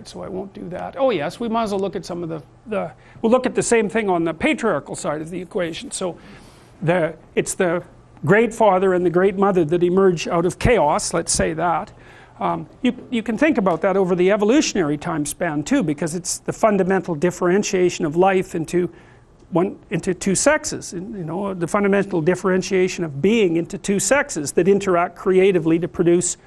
so I won't do that. Oh yes, we might as well look at some of we'll look at the same thing on the patriarchal side of the equation. So it's the great father and the great mother that emerge out of chaos, let's say that. You can think about that over the evolutionary time span too, because it's the fundamental differentiation of life into two sexes, the fundamental differentiation of being into two sexes that interact creatively to produce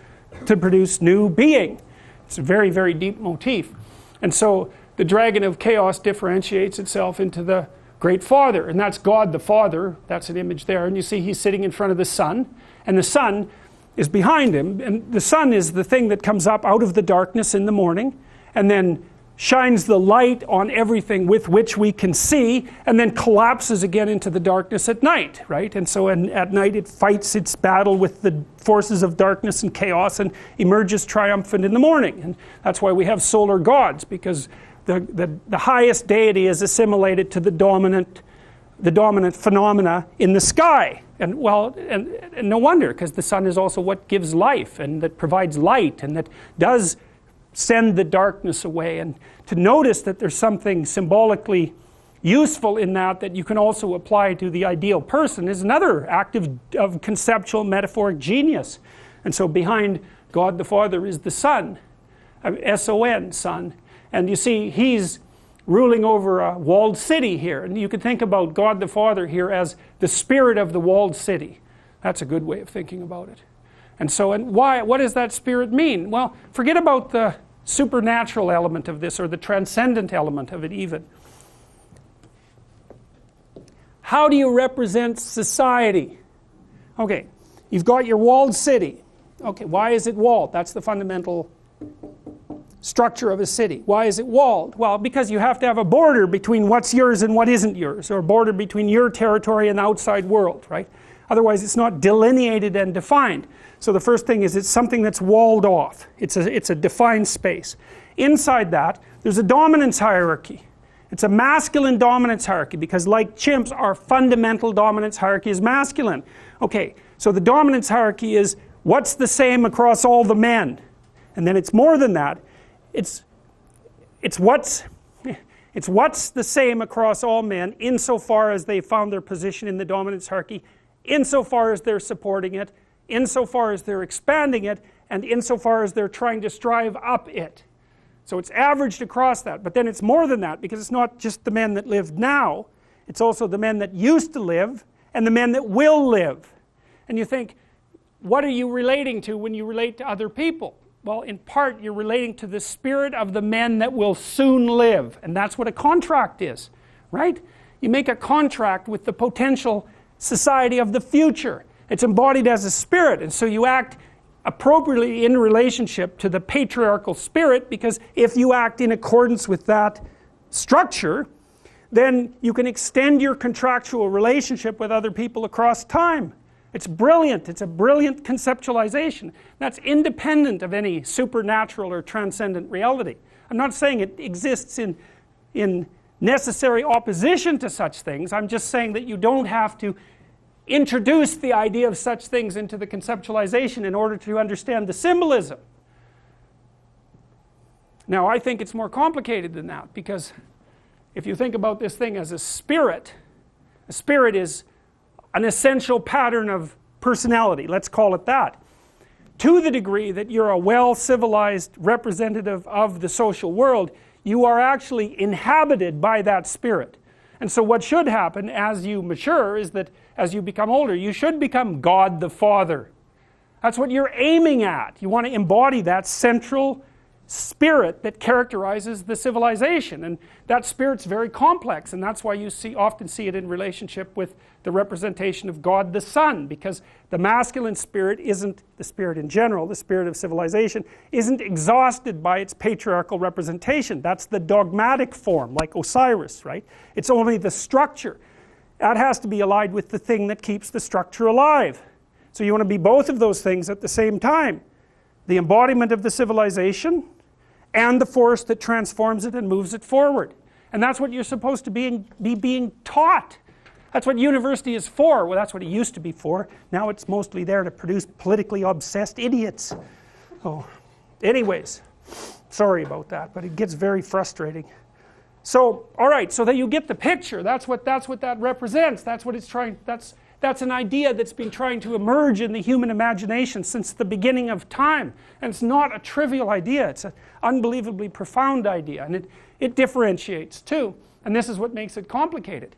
new being. It's a very, very deep motif. And so the dragon of chaos differentiates itself into the great father, and that's God the Father. That's an image there, and you see he's sitting in front of the sun, and the sun is behind him, and the sun is the thing that comes up out of the darkness in the morning and then shines the light on everything with which we can see, and then collapses again into the darkness at night, right? And so at night it fights its battle with the forces of darkness and chaos and emerges triumphant in the morning. And that's why we have solar gods, because the highest deity is assimilated to the dominant phenomena in the sky. And well, and no wonder, because the sun is also what gives life and that provides light and that does send the darkness away. And to notice that there's something symbolically useful in that you can also apply to the ideal person is another act of conceptual metaphoric genius. And so behind God the Father is the Son, S-O-N, Son. And you see he's ruling over a walled city here, and you can think about God the Father here as the spirit of the walled city. That's a good way of thinking about it. And so, what does that spirit mean? Well, forget about the supernatural element of this, or the transcendent element of it even. How do you represent society? Okay, you've got your walled city. Okay, why is it walled? That's the fundamental structure of a city. Why is it walled? Well, because you have to have a border between what's yours and what isn't yours, or a border between your territory and the outside world, right? Otherwise it's not delineated and defined. So the first thing is it's something that's walled off. It's a defined space. Inside that, there's a dominance hierarchy. It's a masculine dominance hierarchy, because like chimps, our fundamental dominance hierarchy is masculine. Okay, so the dominance hierarchy is what's the same across all the men. And then it's more than that. It's what's the same across all men insofar as they found their position in the dominance hierarchy, insofar as they're supporting it, insofar as they're expanding it, and insofar as they're trying to strive up it. So it's averaged across that, but then it's more than that, because it's not just the men that live now, it's also the men that used to live and the men that will live. And you think, what are you relating to when you relate to other people? Well, in part, you're relating to the spirit of the men that will soon live. And that's what a contract is, right? You make a contract with the potential society of the future. It's embodied as a spirit. And so you act appropriately in relationship to the patriarchal spirit, because if you act in accordance with that structure, then you can extend your contractual relationship with other people across time. It's brilliant. It's a brilliant conceptualization. That's independent of any supernatural or transcendent reality. I'm not saying it exists in necessary opposition to such things. I'm just saying that you don't have to introduce the idea of such things into the conceptualization in order to understand the symbolism. Now, I think it's more complicated than that, because if you think about this thing as a spirit is an essential pattern of personality, let's call it that. To the degree that you're a well-civilized representative of the social world, you are actually inhabited by that spirit. And so what should happen as you mature is that as you become older, you should become God the Father. That's what you're aiming at. You want to embody that central spirit that characterizes the civilization, and that spirit's very complex, and that's why you often see it in relationship with the representation of God the Son, because the masculine spirit isn't, the spirit in general, the spirit of civilization, isn't exhausted by its patriarchal representation. That's the dogmatic form, like Osiris, right? It's only the structure. That has to be allied with the thing that keeps the structure alive. So you want to be both of those things at the same time. The embodiment of the civilization and the force that transforms it and moves it forward. And that's what you're supposed to be being taught. That's what university is for. Well, that's what it used to be for. Now it's mostly there to produce politically obsessed idiots. Oh, anyways, Sorry about that, but it gets very frustrating. So, alright, so that you get the picture, that's what that represents, that's what it's trying, that's an idea that's been trying to emerge in the human imagination since the beginning of time, and it's not a trivial idea, it's an unbelievably profound idea, and it differentiates too, and this is what makes it complicated.